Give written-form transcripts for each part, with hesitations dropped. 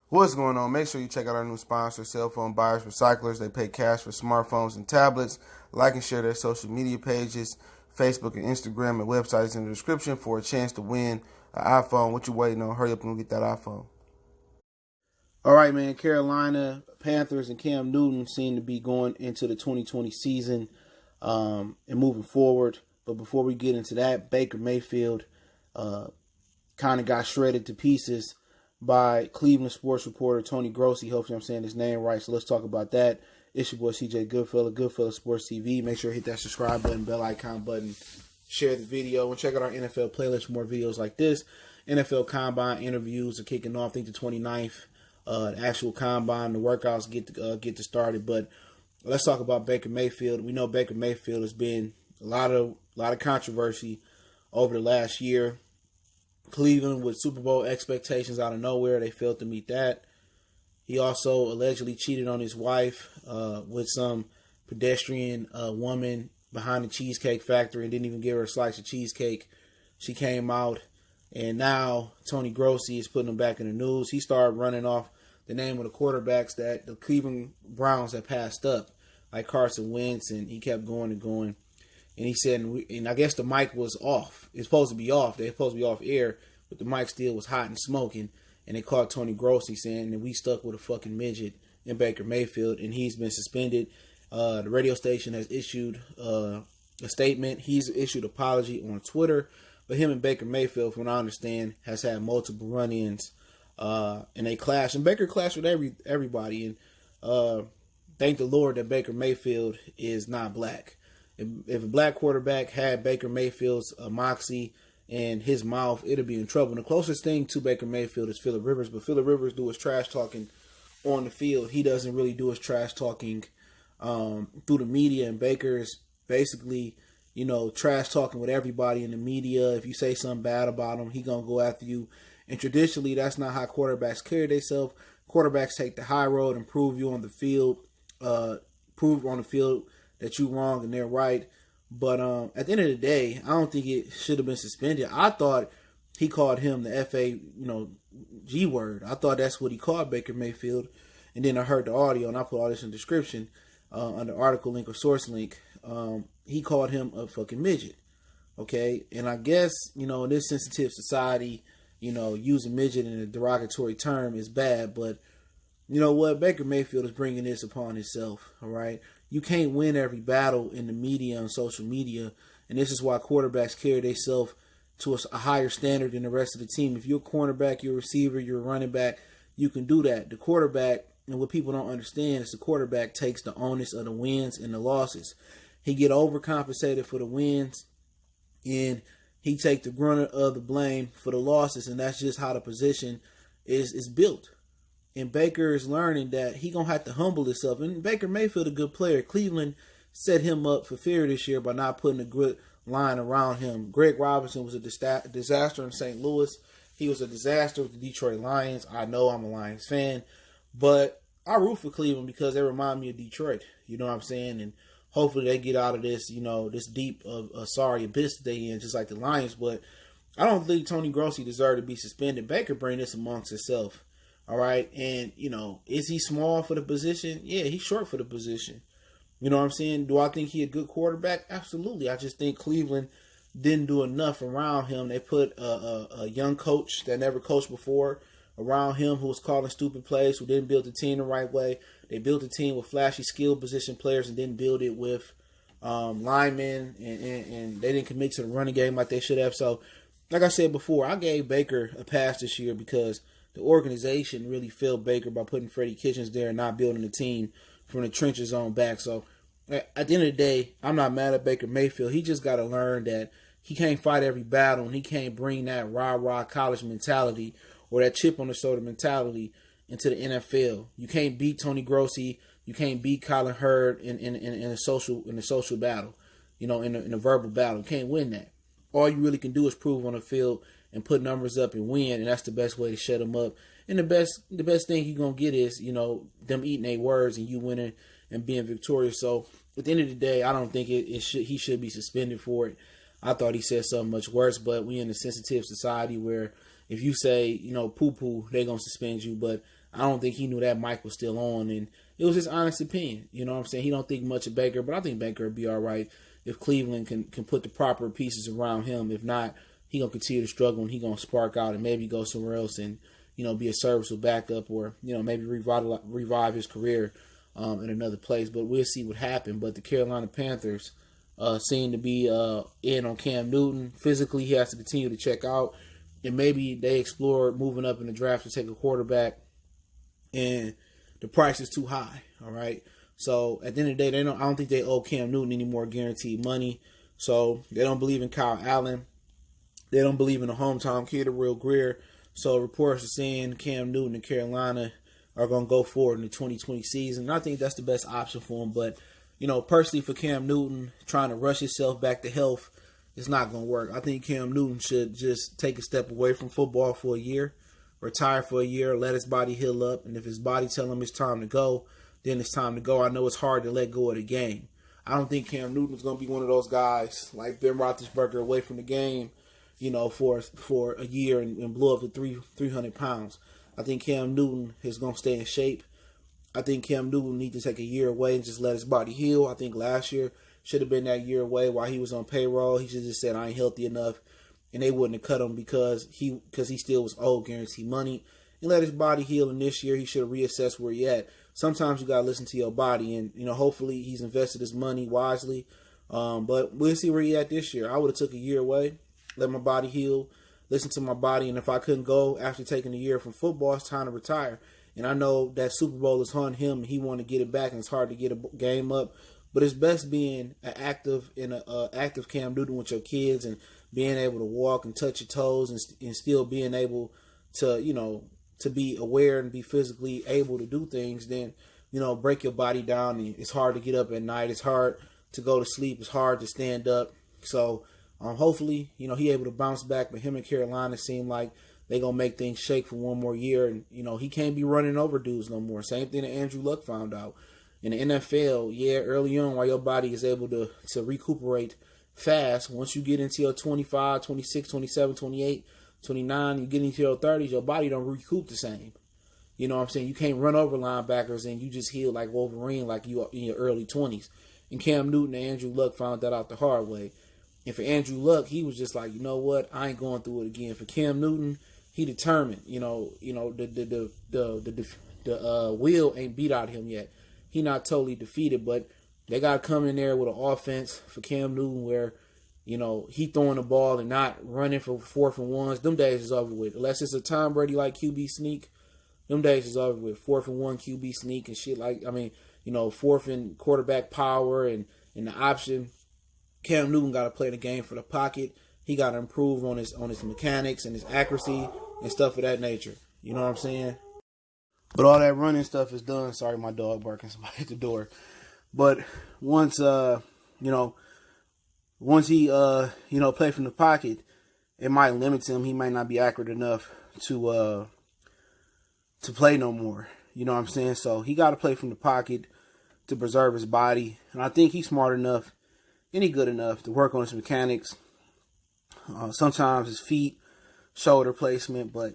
What's going on? Make sure you check out our new sponsor, Cell Phone Buyers Recyclers. They pay cash for smartphones and tablets. Like and share their social media pages, Facebook and Instagram, and websites in the description for a chance to win an iPhone. What you waiting on? Hurry up and get that iPhone. All right, man. Carolina Panthers and Cam Newton seem to be going into the 2020 season and moving forward. But before we get into that, Baker Mayfield kind of got shredded to pieces by Cleveland sports reporter Tony Grossi. Hopefully I'm saying his name right. So let's talk about that. It's your boy CJ Goodfella Sports TV. Make sure to hit that subscribe button, bell icon button, share the video, and check out our NFL playlist for more videos like this. NFL Combine interviews are kicking off, I think the 29th. The actual Combine, the workouts get started. But let's talk about Baker Mayfield. We know Baker Mayfield has been a lot of controversy over the last year. Cleveland with Super Bowl expectations out of nowhere. They failed to meet that. He also allegedly cheated on his wife with some pedestrian woman behind the Cheesecake Factory and didn't even give her a slice of cheesecake. She came out, and now Tony Grossi is putting him back in the news. He started running off the name of the quarterbacks that the Cleveland Browns had passed up, like Carson Wentz, and he kept going and going. And he said, and I guess the mic was off. It's supposed to be off. They're supposed to be off air, but the mic still was hot and smoking. And they caught Tony Grossi saying that we stuck with a fucking midget in Baker Mayfield, and he's been suspended. The radio station has issued a statement. He's issued an apology on Twitter. But him and Baker Mayfield, from what I understand, has had multiple run-ins. And they clash. And Baker clashed with everybody. And thank the Lord that Baker Mayfield is not black. If a black quarterback had Baker Mayfield's moxie and his mouth, it'd be in trouble. And the closest thing to Baker Mayfield is Phillip Rivers, but Phillip Rivers do his trash talking on the field. He doesn't really do his trash talking through the media. And Baker is basically, trash talking with everybody in the media. If you say something bad about him, he gonna go after you. And traditionally, that's not how quarterbacks carry themselves. Quarterbacks take the high road and prove you on the field, that you wrong and they're right. But at the end of the day, I don't think it should have been suspended. I thought he called him the F.A., G word. I thought that's what he called Baker Mayfield. And then I heard the audio, and I put all this in the description under article link or source link. He called him a fucking midget. Okay? And I guess, in this sensitive society, using midget in a derogatory term is bad. But you know what? Baker Mayfield is bringing this upon himself. All right? You can't win every battle in the media and social media. And this is why quarterbacks carry themselves to a higher standard than the rest of the team. If you're a cornerback, you're a receiver, you're a running back, you can do that. The quarterback, and what people don't understand is the quarterback takes the onus of the wins and the losses. He get overcompensated for the wins, and he take the grunt of the blame for the losses. And that's just how the position is built. And Baker is learning that he going to have to humble himself. And Baker Mayfield, a good player. Cleveland set him up for failure this year by not putting a good line around him. Greg Robinson was a disaster in St. Louis. He was a disaster with the Detroit Lions. I know I'm a Lions fan. But I root for Cleveland because they remind me of Detroit. You know what I'm saying? And hopefully they get out of this, this deep of sorry abyss that they in, just like the Lions. But I don't think Tony Grossi deserved to be suspended. Baker bring this amongst himself. All right. And, is he small for the position? Yeah, he's short for the position. You know what I'm saying? Do I think he a good quarterback? Absolutely. I just think Cleveland didn't do enough around him. They put a young coach that never coached before around him who was calling stupid plays, who didn't build the team the right way. They built a team with flashy skill position players and didn't build it with linemen, and they didn't commit to the running game like they should have. So, like I said before, I gave Baker a pass this year because the organization really failed Baker by putting Freddie Kitchens there and not building the team from the trenches on back. So at the end of the day, I'm not mad at Baker Mayfield. He just got to learn that he can't fight every battle and he can't bring that rah-rah college mentality or that chip on the shoulder mentality into the NFL. You can't beat Tony Grossi. You can't beat Colin Hurd in a social battle, in a verbal battle. You can't win that. All you really can do is prove on the field and put numbers up and win, and that's the best way to shut them up. And the best thing you're gonna get is, them eating their words and you winning and being victorious. So at the end of the day, I don't think he should be suspended for it. I thought he said something much worse, but we in a sensitive society where if you say, poo-poo, they're going to suspend you. But I don't think he knew that mic was still on, and it was his honest opinion. You know what I'm saying? He don't think much of Baker, but I think Baker will be all right if Cleveland can put the proper pieces around him. If not, he gonna continue to struggle, and he gonna spark out and maybe go somewhere else and be a serviceable backup, or maybe revive his career in another place. But we'll see what happens. But the Carolina Panthers seem to be in on Cam Newton. Physically, he has to continue to check out, and maybe they explore moving up in the draft to take a quarterback, and the price is too high. All right. So at the end of the day, I don't think they owe Cam Newton any more guaranteed money. So they don't believe in Kyle Allen. They don't believe in the hometown kid, Will Greer. So reports are saying Cam Newton and Carolina are going to go forward in the 2020 season. And I think that's the best option for him. But, personally for Cam Newton, trying to rush himself back to health, it's not going to work. I think Cam Newton should just take a step away from football for a year, retire for a year, let his body heal up. And if his body tells him it's time to go, then it's time to go. I know it's hard to let go of the game. I don't think Cam Newton's going to be one of those guys like Ben Roethlisberger away from the game, for a year and blow up to 300 pounds. I think Cam Newton is going to stay in shape. I think Cam Newton needs to take a year away and just let his body heal. I think last year should have been that year away while he was on payroll. He should have just said, I ain't healthy enough, and they wouldn't have cut him because he still was owed guaranteed money, and let his body heal. And this year he should have reassessed where he at. Sometimes you got to listen to your body, and, hopefully he's invested his money wisely. But we'll see where he at this year. I would have took a year away, let my body heal, listen to my body, and if I couldn't go after taking a year from football, it's time to retire. And I know that Super Bowl is on him, and he want to get it back, and it's hard to get a game up. But it's best being an active Cam Newton with your kids, and being able to walk and touch your toes, and still being able to to be aware and be physically able to do things. Then break your body down, and it's hard to get up at night. It's hard to go to sleep. It's hard to stand up. So hopefully, he able to bounce back. But him and Carolina seem like they going to make things shake for one more year. And, he can't be running over dudes no more. Same thing that Andrew Luck found out. In the NFL, early on, while your body is able to recuperate fast, once you get into your 25, 26, 27, 28, 29, you get into your 30s, your body don't recoup the same. You know what I'm saying? You can't run over linebackers and you just heal like Wolverine like you are in your early 20s. And Cam Newton and Andrew Luck found that out the hard way. And for Andrew Luck, he was just like, you know what? I ain't going through it again. For Cam Newton, he determined. The wheel ain't beat out of him yet. He not totally defeated, but they got to come in there with an offense for Cam Newton where, he throwing the ball and not running for 4th and 1s. Them days is over with. Unless it's a Tom Brady like QB sneak, them days is over with. 4th and 1 QB sneak and shit 4th and quarterback power and the option. Cam Newton got to play the game for the pocket. He got to improve on his mechanics and his accuracy and stuff of that nature. You know what I'm saying? But all that running stuff is done. Sorry, my dog barking. Somebody at the door. But once he play from the pocket, it might limit him. He might not be accurate enough to play no more. You know what I'm saying? So he got to play from the pocket to preserve his body. And I think he's smart enough and he good enough to work on his mechanics. Sometimes his feet, shoulder placement, but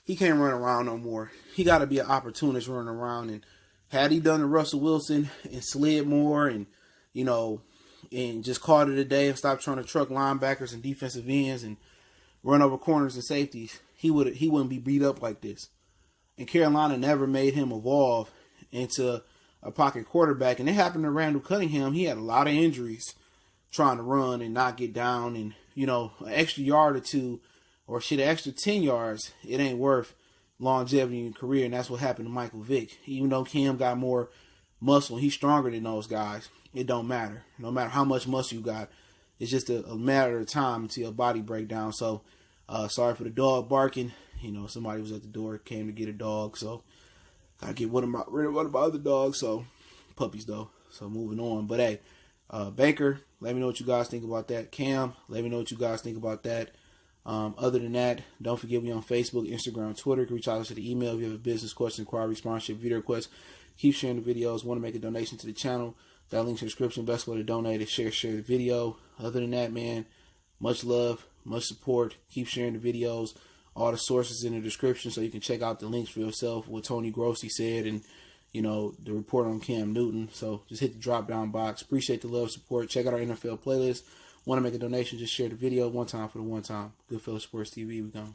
he can't run around no more. He got to be an opportunist running around. And had he done the Russell Wilson and slid more and just called it a day and stopped trying to truck linebackers and defensive ends and run over corners and safeties, he wouldn't be beat up like this. And Carolina never made him evolve into a pocket quarterback. And it happened to Randall Cunningham. He had a lot of injuries trying to run and not get down. And, an extra yard or two or an extra 10 yards, it ain't worth longevity in your career. And that's what happened to Michael Vick. Even though Cam got more muscle, he's stronger than those guys. It don't matter. No matter how much muscle you got, it's just a matter of time until your body break down. So, sorry for the dog barking. Somebody was at the door, came to get a dog. So, gotta get rid of my other dogs. So, puppies though. So, moving on. But hey, Baker, let me know what you guys think about that. Cam, let me know what you guys think about that. Other than that, don't forget we on Facebook, Instagram, Twitter. You can reach out to the email if you have a business question, inquiry, sponsorship, video request. Keep sharing the videos. Want to make a donation to the channel? That link's in the description. Best way to donate is share the video. Other than that, man, much love, much support. Keep sharing the videos. all the sources in the description so you can check out the links for yourself, what Tony Grossi said, and, you know, the report on Cam Newton. So just hit the drop-down box. Appreciate the love, support. Check out our NFL playlist. Want to make a donation, just share the video one time for the one time. Goodfellas Sports TV, we gone.